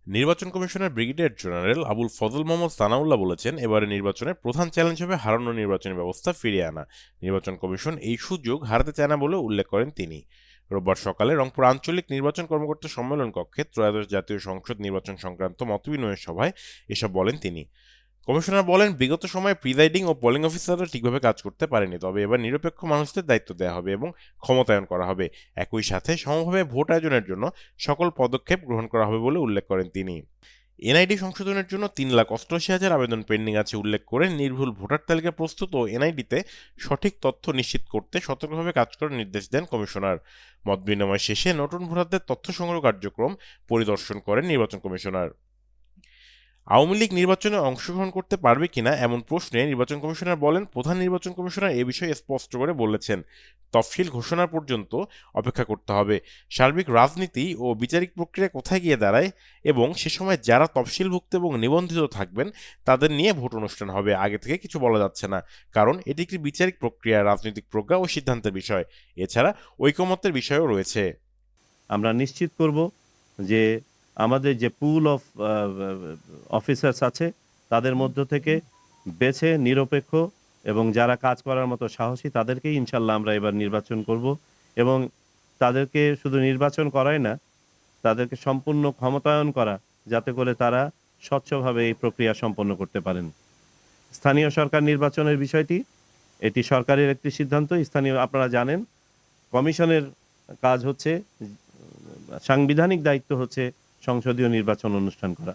নির্বাচন commissioner brigadier general Abul Fazal Mohammad Sanaullah বলেছেন, এবারে নির্বাচনের প্রধান চ্যালেঞ্জ হবে হারানো নির্বাচনী ব্যবস্থা ফিরিয়ে আনা। নির্বাচন কমিশন এই সুযোগ হারাতে চায় না বলে উল্লেখ করেন তিনি। রোববার সকালে রংপুর আঞ্চলিক নির্বাচন কর্মকর্তা সম্মেলন কক্ষে ত্রয়োদশ জাতীয় সংসদ নির্বাচন সংক্রান্ত মতবিনিময় সভায় এসব বলেন তিনি। কমিশনার বলেন, বিগত সময়ে প্রিজাইডিং ও পোলিং অফিসাররা ঠিকভাবে কাজ করতে পারেনি, তবে এবার নিরপেক্ষ মানুষদের দায়িত্ব দেওয়া হবে এবং ক্ষমতায়ন করা হবে। একই সাথে সমভাবে ভোট আয়োজনের জন্য সকল পদক্ষেপ গ্রহণ করা হবে বলে উল্লেখ করেন তিনি। এনআইডি সংশোধনের জন্য 3,88,000 আবেদন পেন্ডিং আছে উল্লেখ করে নির্ভুল ভোটার তালিকা প্রস্তুত ও এনআইডিতে সঠিক তথ্য নিশ্চিত করতে সতর্কভাবে কাজ করার নির্দেশ দেন কমিশনার। মতবিনিময় শেষে নতুন ভোটারদের তথ্য সংগ্রহ কার্যক্রম পরিদর্শন করেন নির্বাচন কমিশনার। আওয়ামী লীগ নির্বাচনে অংশগ্রহণ করতে পারবে কিনা এমন প্রশ্নে নির্বাচন কমিশনার বলেন, প্রধান নির্বাচন কমিশনার এ বিষয়ে স্পষ্ট করে বলেছেন, তফসিল ঘোষণা পর্যন্ত অপেক্ষা করতে হবে। সার্বিক রাজনীতি ও বিচারিক প্রক্রিয়া কোথায় গিয়ে দাঁড়ায় এবং সে সময় যারা তফসিলভুক্ত এবং নিবন্ধিত থাকবেন তাদের নিয়ে ভোট অনুষ্ঠান হবে, আগে থেকে কিছু বলা যাচ্ছে না, কারণ এটি একটি বিচারিক প্রক্রিয়া, রাজনৈতিক প্রজ্ঞা ও সিদ্ধান্তের বিষয়। এছাড়া ঐকমত্যের বিষয়ও রয়েছে। আমরা নিশ্চিত করব যে আমাদের যে পুল অফ অফিসার্স আছে তাদের মধ্য থেকে বেছে নিরপেক্ষ এবং যারা কাজ করার মতো সাহসী তাদেরকেই ইনশাল্লাহ আমরা এবার নির্বাচন করব এবং তাদেরকে শুধু নির্বাচন করাই না, তাদেরকে সম্পূর্ণ ক্ষমতায়ন করা, যাতে করে তারা স্বচ্ছভাবে এই প্রক্রিয়া সম্পন্ন করতে পারেন। স্থানীয় সরকার নির্বাচনের বিষয়টি, এটি সরকারের একটি সিদ্ধান্ত। স্থানীয়, আপনারা জানেন, কমিশনের কাজ হচ্ছে, সাংবিধানিক দায়িত্ব হচ্ছে সংসদীয় নির্বাচন অনুষ্ঠান করা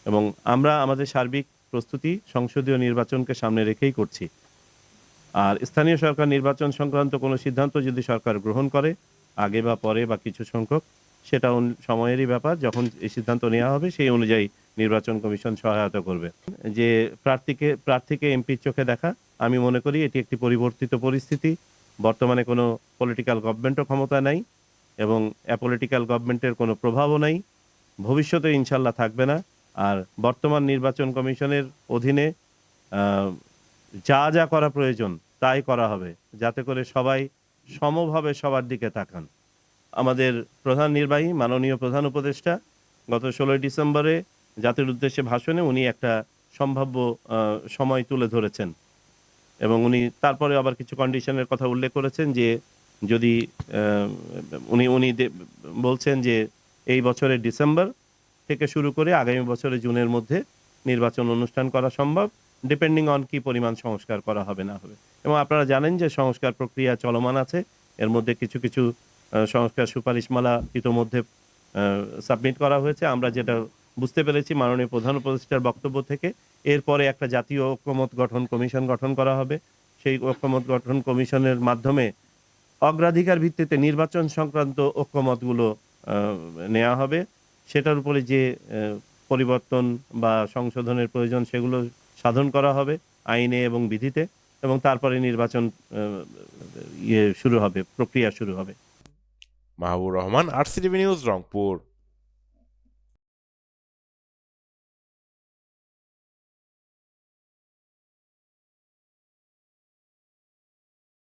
এবং আমরা আমাদের সার্বিক প্রস্তুতি সংসদীয় নির্বাচনকে সামনে রেখেই করছি। আর স্থানীয় সরকার নির্বাচন সংক্রান্ত কোনো সিদ্ধান্ত যদি সরকার গ্রহণ করে আগে বা পরে বা কিছু সংখ্যক, সেটা সময়েরই ব্যাপার। যখন এই সিদ্ধান্ত নেওয়া হবে সেই অনুযায়ী নির্বাচন কমিশন সহায়তা করবে। যে প্রার্থীকে এমপির চোখে দেখা, আমি মনে করি এটি একটি পরিবর্তিত পরিস্থিতি। বর্তমানে কোনো পলিটিক্যাল গভর্নমেন্টও ক্ষমতা নাই এবং অ্যাপলিটিক্যাল গভর্নমেন্টের কোনো প্রভাবও নাই, ভবিষ্যতে ইনশাল্লাহ থাকবে না। আর বর্তমান নির্বাচন কমিশনের অধীনে যা যা করা প্রয়োজন তাই করা হবে, যাতে করে সবাই সমভাবে সবার দিকে তাকান। আমাদের প্রধান নির্বাহী মাননীয় প্রধান উপদেষ্টা গত 16 ডিসেম্বরে জাতির উদ্দেশ্যে ভাষণে উনি একটা সম্ভাব্য সময় তুলে ধরেছেন এবং উনি তারপরে আবার কিছু কন্ডিশনের কথা উল্লেখ করেছেন যে যদি উনি উনি বলছেন যে এই বছরের ডিসেম্বর থেকে শুরু করে আগামী বছরের জুনের মধ্যে নির্বাচন অনুষ্ঠান করা সম্ভব, ডিপেন্ডিং অন কি পরিমাণ সংস্কার করা হবে না হবে। এবং আপনারা জানেন যে সংস্কার প্রক্রিয়া চলমান আছে, এর মধ্যে কিছু কিছু সংস্কার সুপারিশমালা ইতোমধ্যে সাবমিট করা হয়েছে। আমরা যেটা বুঝতে পেরেছি মাননীয় প্রধান উপদেষ্টার বক্তব্য থেকে, এরপরে একটা জাতীয় ঐক্যমত গঠন কমিশন গঠন করা হবে। সেই ঐক্যমত গঠন কমিশনের মাধ্যমে অগ্রাধিকার ভিত্তিতে নির্বাচন সংক্রান্ত ঐক্যমতগুলো নেওয়া হবে। সেটার উপরে যে পরিবর্তন বা সংশোধনের প্রয়োজন সেগুলো সাধন করা হবে আইনে এবং বিধিতে, এবং তারপরে নির্বাচন শুরু হবে, প্রক্রিয়া শুরু হবে। Mahbur Rahman, RCTV news, Rangpur.